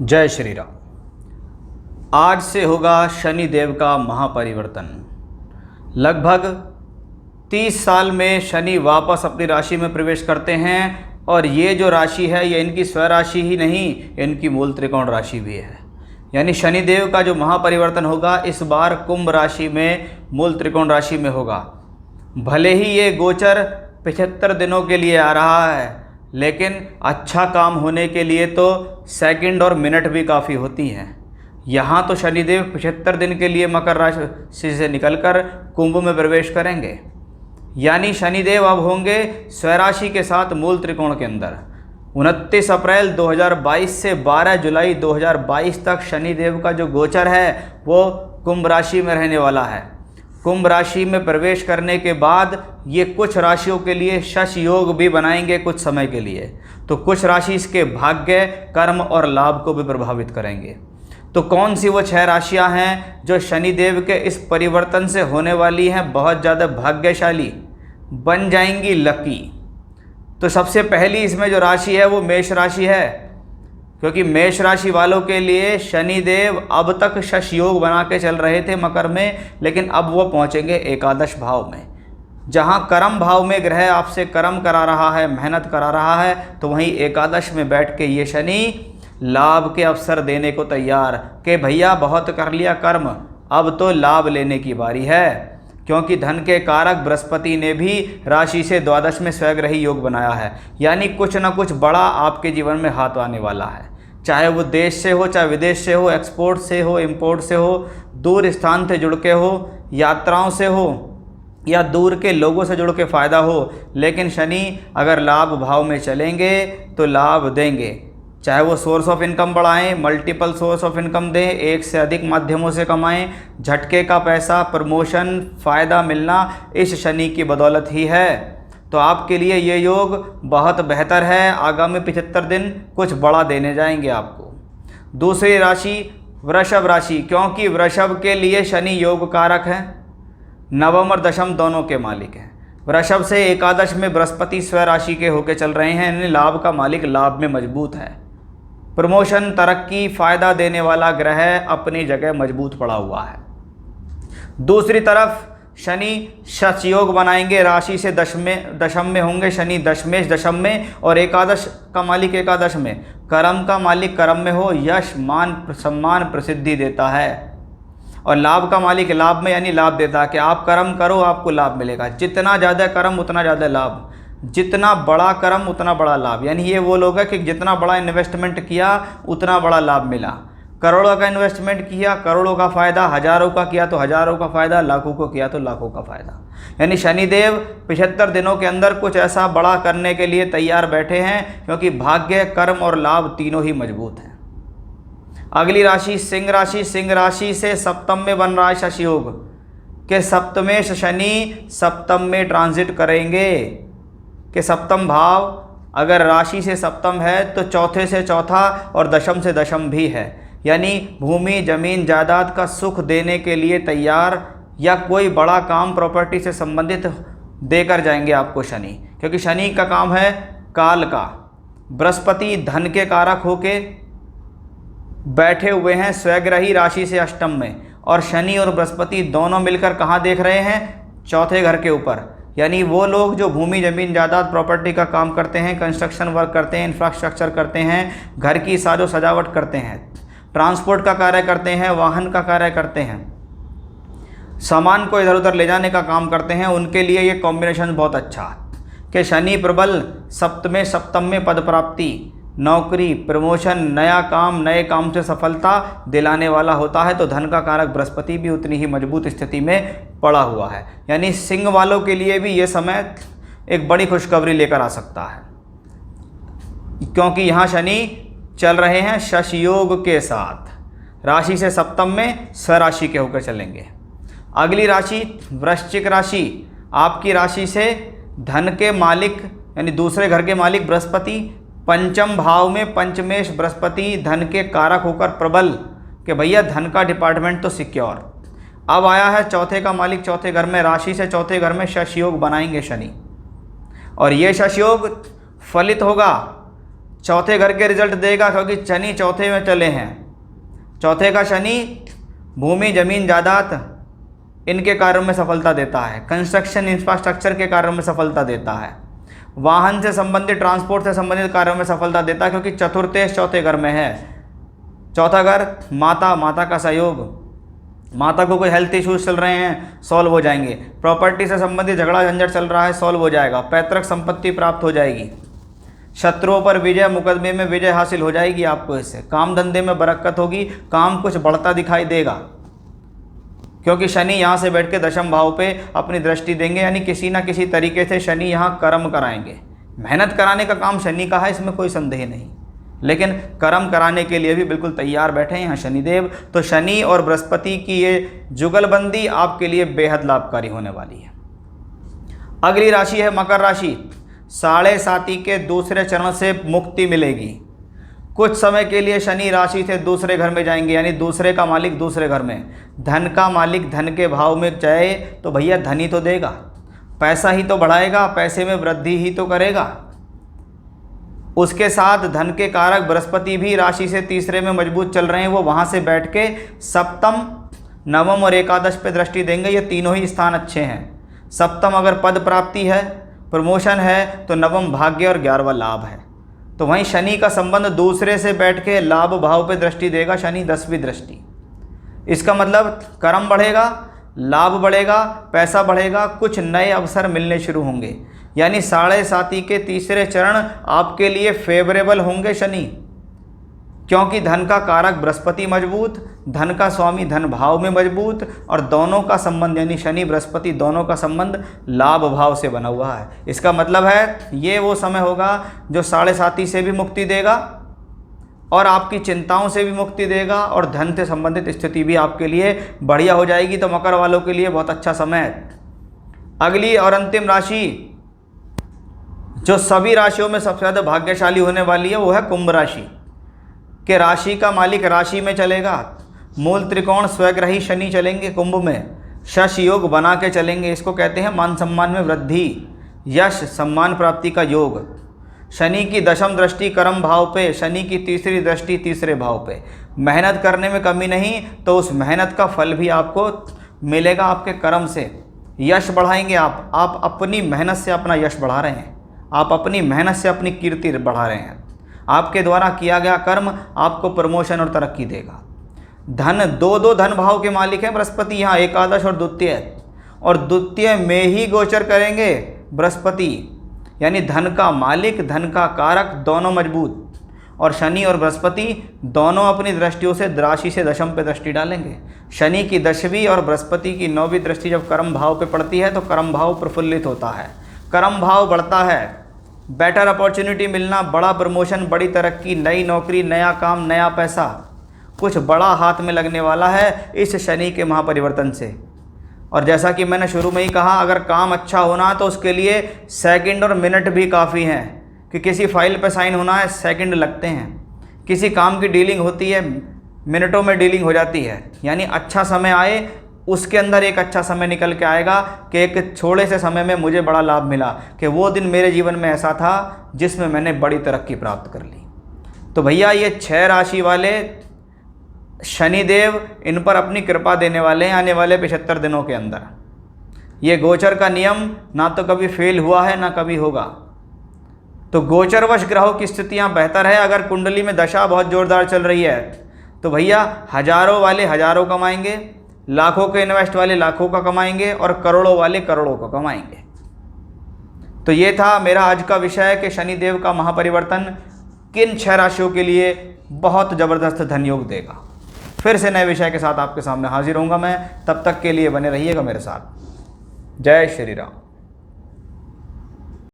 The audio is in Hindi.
जय श्री राम। आज से होगा शनि देव का महापरिवर्तन। लगभग 30 साल में शनि वापस अपनी राशि में प्रवेश करते हैं और ये जो राशि है ये इनकी स्वराशि ही नहीं, इनकी मूल त्रिकोण राशि भी है। यानी शनि देव का जो महापरिवर्तन होगा इस बार कुंभ राशि में, मूल त्रिकोण राशि में होगा। भले ही ये गोचर 75 दिनों के लिए आ रहा है, लेकिन अच्छा काम होने के लिए तो सेकंड और मिनट भी काफ़ी होती हैं। यहाँ तो शनिदेव 75 दिन के लिए मकर राशि से निकलकर कुंभ में प्रवेश करेंगे। यानी शनिदेव अब होंगे स्वराशि के साथ मूल त्रिकोण के अंदर। 29 अप्रैल 2022 से 12 जुलाई 2022 तक शनिदेव का जो गोचर है वो कुंभ राशि में रहने वाला है। कुंभ राशि में प्रवेश करने के बाद ये कुछ राशियों के लिए शश योग भी बनाएंगे कुछ समय के लिए, तो कुछ राशि इसके भाग्य, कर्म और लाभ को भी प्रभावित करेंगे। तो कौन सी वो 6 राशियां हैं जो शनिदेव के इस परिवर्तन से होने वाली हैं बहुत ज़्यादा भाग्यशाली, बन जाएंगी लकी? तो सबसे पहली इसमें जो राशि है वो मेष राशि है, क्योंकि मेष राशि वालों के लिए शनिदेव अब तक शश योग बना के चल रहे थे मकर में, लेकिन अब वो पहुंचेंगे एकादश भाव में। जहां कर्म भाव में ग्रह आपसे कर्म करा रहा है, मेहनत करा रहा है, तो वहीं एकादश में बैठ के ये शनि लाभ के अवसर देने को तैयार कि भैया बहुत कर लिया कर्म, अब तो लाभ लेने की बारी है। क्योंकि धन के कारक बृहस्पति ने भी राशि से द्वादश में स्वग्रही योग बनाया है। यानी कुछ ना कुछ बड़ा आपके जीवन में हाथ आने वाला है, चाहे वो देश से हो, चाहे विदेश से हो, एक्सपोर्ट से हो, इंपोर्ट से हो, दूर स्थान से जुड़ के हो, यात्राओं से हो, या दूर के लोगों से जुड़ के फ़ायदा हो। लेकिन शनि अगर लाभ भाव में चलेंगे तो लाभ देंगे, चाहे वो सोर्स ऑफ इनकम बढ़ाएं, मल्टीपल सोर्स ऑफ इनकम दें, एक से अधिक माध्यमों से कमाएं। झटके का पैसा, प्रमोशन, फ़ायदा मिलना इस शनि की बदौलत ही है। तो आपके लिए ये योग बहुत बेहतर है। आगामी 75 दिन कुछ बड़ा देने जाएंगे आपको। दूसरी राशि वृषभ राशि, क्योंकि वृषभ के लिए शनि योग कारक है, नवम और दशम दोनों के मालिक हैं। वृषभ से एकादश में बृहस्पति स्वराशि के होके चल रहे हैं, यानी लाभ का मालिक लाभ में मजबूत है। प्रमोशन, तरक्की, फ़ायदा देने वाला ग्रह अपनी जगह मजबूत पड़ा हुआ है। दूसरी तरफ शनि शश योग बनाएंगे, राशि से दशम में होंगे शनि, दशमेश दशम में, और एकादश का मालिक एकादश में, कर्म का मालिक कर्म में हो, यश, मान, सम्मान, प्रसिद्धि देता है। और लाभ का मालिक लाभ में, यानी लाभ देता है कि आप कर्म करो आपको लाभ मिलेगा। जितना ज़्यादा कर्म उतना ज़्यादा लाभ, जितना बड़ा कर्म उतना बड़ा लाभ। यानी ये वो लोग हैं कि जितना बड़ा इन्वेस्टमेंट किया उतना बड़ा लाभ मिला। करोड़ों का इन्वेस्टमेंट किया, करोड़ों का फ़ायदा, हज़ारों का किया तो हज़ारों का फ़ायदा, लाखों को किया तो लाखों का फ़ायदा। यानी शनिदेव 75 दिनों के अंदर कुछ ऐसा बड़ा करने के लिए तैयार बैठे हैं, क्योंकि भाग्य, कर्म और लाभ तीनों ही मजबूत हैं। अगली राशि सिंह राशि। सिंह राशि से सप्तम में बन रहा है शश योग के सप्तमेश शनि सप्तम में ट्रांजिट करेंगे। कि सप्तम भाव अगर राशि से सप्तम है तो चौथे से चौथा और दशम से दशम भी है। यानी भूमि, जमीन, जायदाद का सुख देने के लिए तैयार, या कोई बड़ा काम प्रॉपर्टी से संबंधित देकर जाएंगे आपको शनि, क्योंकि शनि का काम है काल का। बृहस्पति धन के कारक होके बैठे हुए हैं स्वग्रही राशि से अष्टम में, और शनि और बृहस्पति दोनों मिलकर कहाँ देख रहे हैं? चौथे घर के ऊपर। यानी वो लोग जो भूमि, जमीन, जायदाद, प्रॉपर्टी का काम करते हैं, कंस्ट्रक्शन वर्क करते हैं, इंफ्रास्ट्रक्चर करते हैं, घर की साजो सजावट करते हैं, ट्रांसपोर्ट का कार्य करते हैं, वाहन का कार्य करते हैं, सामान को इधर उधर ले जाने का काम करते हैं, उनके लिए ये कॉम्बिनेशन बहुत अच्छा कि शनि प्रबल सप्तम में पद प्राप्ति, नौकरी, प्रमोशन, नया काम, नए काम से सफलता दिलाने वाला होता है। तो धन का कारक बृहस्पति भी उतनी ही मजबूत स्थिति में पड़ा हुआ है। यानी सिंह वालों के लिए भी ये समय एक बड़ी खुशखबरी लेकर आ सकता है, क्योंकि यहाँ शनि चल रहे हैं शश योग के साथ, राशि से सप्तम में स्वराशि के होकर चलेंगे। अगली राशि वृश्चिक राशि। आपकी राशि से धन के मालिक यानी दूसरे घर के मालिक बृहस्पति पंचम भाव में पंचमेश बृहस्पति धन के कारक होकर प्रबल कि भैया धन का डिपार्टमेंट तो सिक्योर। अब आया है चौथे का मालिक चौथे घर में, राशि से चौथे घर में शश योग बनाएंगे शनि, और ये शश योग फलित होगा चौथे घर के रिजल्ट देगा, क्योंकि शनि चौथे में चले हैं। चौथे का शनि भूमि, जमीन, जायदाद इनके कार्यों में सफलता देता है। कंस्ट्रक्शन, इंफ्रास्ट्रक्चर के कार्यों में सफलता देता है। वाहन से संबंधित, ट्रांसपोर्ट से संबंधित कार्यों में सफलता देता है, क्योंकि चतुर्थेश चौथे घर में है। चौथा घर माता, माता का सहयोग, माता को कोई हेल्थ इश्यूज चल रहे हैं सॉल्व हो जाएंगे। प्रॉपर्टी से संबंधित झगड़ा झंझट चल रहा है सॉल्व हो जाएगा। पैतृक संपत्ति प्राप्त हो जाएगी। शत्रुओं पर विजय, मुकदमे में विजय हासिल हो जाएगी आपको इससे। काम धंधे में बरकत होगी, काम कुछ बढ़ता दिखाई देगा, क्योंकि शनि यहाँ से बैठ के दशम भाव पे अपनी दृष्टि देंगे, यानी किसी ना किसी तरीके से शनि यहाँ कर्म कराएंगे। मेहनत कराने का काम शनि का है, इसमें कोई संदेह नहीं, लेकिन कर्म कराने के लिए भी बिल्कुल तैयार बैठे हैं यहाँ शनिदेव। तो शनि और बृहस्पति की ये जुगलबंदी आपके लिए बेहद लाभकारी होने वाली है। अगली राशि है मकर राशि। साढ़े साती के दूसरे चरण से मुक्ति मिलेगी। कुछ समय के लिए शनि राशि से दूसरे घर में जाएंगे, यानी दूसरे का मालिक दूसरे घर में। धन का मालिक धन के भाव में जाए तो भैया धन ही तो देगा, पैसा ही तो बढ़ाएगा, पैसे में वृद्धि ही तो करेगा। उसके साथ धन के कारक बृहस्पति भी राशि से तीसरे में मजबूत चल रहे हैं। वो वहाँ से बैठ के सप्तम, नवम और एकादश पे दृष्टि देंगे। ये तीनों ही स्थान अच्छे हैं। सप्तम अगर पद प्राप्ति है, प्रमोशन है, तो नवम भाग्य और 11वां लाभ है। तो वहीं शनि का संबंध दूसरे से बैठ के लाभ भाव पे दृष्टि देगा शनि, 10वीं दृष्टि। इसका मतलब कर्म बढ़ेगा, लाभ बढ़ेगा, पैसा बढ़ेगा, कुछ नए अवसर मिलने शुरू होंगे। यानी साढ़े साती के तीसरे चरण आपके लिए फेवरेबल होंगे शनि, क्योंकि धन का कारक बृहस्पति मजबूत, धन का स्वामी धन भाव में मजबूत, और दोनों का संबंध यानी शनि बृहस्पति दोनों का संबंध लाभ भाव से बना हुआ है। इसका मतलब है ये वो समय होगा जो साढ़े साती से भी मुक्ति देगा और आपकी चिंताओं से भी मुक्ति देगा, और धन से संबंधित स्थिति भी आपके लिए बढ़िया हो जाएगी। तो मकर वालों के लिए बहुत अच्छा समय है। अगली और अंतिम राशि जो सभी राशियों में सबसे ज़्यादा भाग्यशाली होने वाली है वो है कुंभ राशि। कि राशि का मालिक राशि में चलेगा। मूल त्रिकोण स्वग्रही शनि चलेंगे कुंभ में, शश योग बना के चलेंगे। इसको कहते हैं मान सम्मान में वृद्धि, यश सम्मान प्राप्ति का योग। शनि की दशम दृष्टि कर्म भाव पे, शनि की तीसरी दृष्टि तीसरे भाव पे। मेहनत करने में कमी नहीं, तो उस मेहनत का फल भी आपको मिलेगा आपके कर्म से। यश बढ़ाएंगे आप अपनी मेहनत से अपना यश बढ़ा रहे हैं, आप अपनी मेहनत से अपनी कीर्ति बढ़ा रहे हैं। आपके द्वारा किया गया कर्म आपको प्रमोशन और तरक्की देगा। धन दो धन भाव के मालिक हैं बृहस्पति, यहाँ एकादश और द्वितीय, और द्वितीय में ही गोचर करेंगे बृहस्पति, यानी धन का मालिक धन का कारक दोनों मजबूत। और शनि और बृहस्पति दोनों अपनी दृष्टियों से राशि से दशम पे दृष्टि डालेंगे। शनि की 10वीं और बृहस्पति की 9वीं दृष्टि जब कर्म भाव पे पड़ती है तो कर्म भाव प्रफुल्लित होता है, कर्म भाव बढ़ता है। बेटर अपॉर्चुनिटी मिलना, बड़ा प्रमोशन, बड़ी तरक्की, नई नौकरी, नया काम, नया पैसा, कुछ बड़ा हाथ में लगने वाला है इस शनि के महापरिवर्तन से। और जैसा कि मैंने शुरू में ही कहा, अगर काम अच्छा होना तो उसके लिए सेकंड और मिनट भी काफ़ी हैं। कि किसी फाइल पे साइन होना है सेकंड लगते हैं, किसी काम की डीलिंग होती है मिनटों में डीलिंग हो जाती है। यानी अच्छा समय आए, उसके अंदर एक अच्छा समय निकल के आएगा कि एक छोटे से समय में मुझे बड़ा लाभ मिला, कि वो दिन मेरे जीवन में ऐसा था जिसमें मैंने बड़ी तरक्की प्राप्त कर ली। तो भैया ये 6 राशि वाले शनिदेव इन पर अपनी कृपा देने वाले हैं आने वाले 75 दिनों के अंदर। ये गोचर का नियम ना तो कभी फेल हुआ है ना कभी होगा। तो गोचरवश ग्रहों की स्थितियाँ बेहतर है। अगर कुंडली में दशा बहुत ज़ोरदार चल रही है तो भैया हजारों वाले हजारों कमाएंगे, लाखों के इन्वेस्ट वाले लाखों का कमाएंगे, और करोड़ों वाले करोड़ों का कमाएंगे। तो ये था मेरा आज का विषय कि शनिदेव का महापरिवर्तन किन 6 राशियों के लिए बहुत ज़बरदस्त धन योग देगा। फिर से नए विषय के साथ आपके सामने हाजिर होऊंगा मैं, तब तक के लिए बने रहिएगा मेरे साथ। जय श्री राम।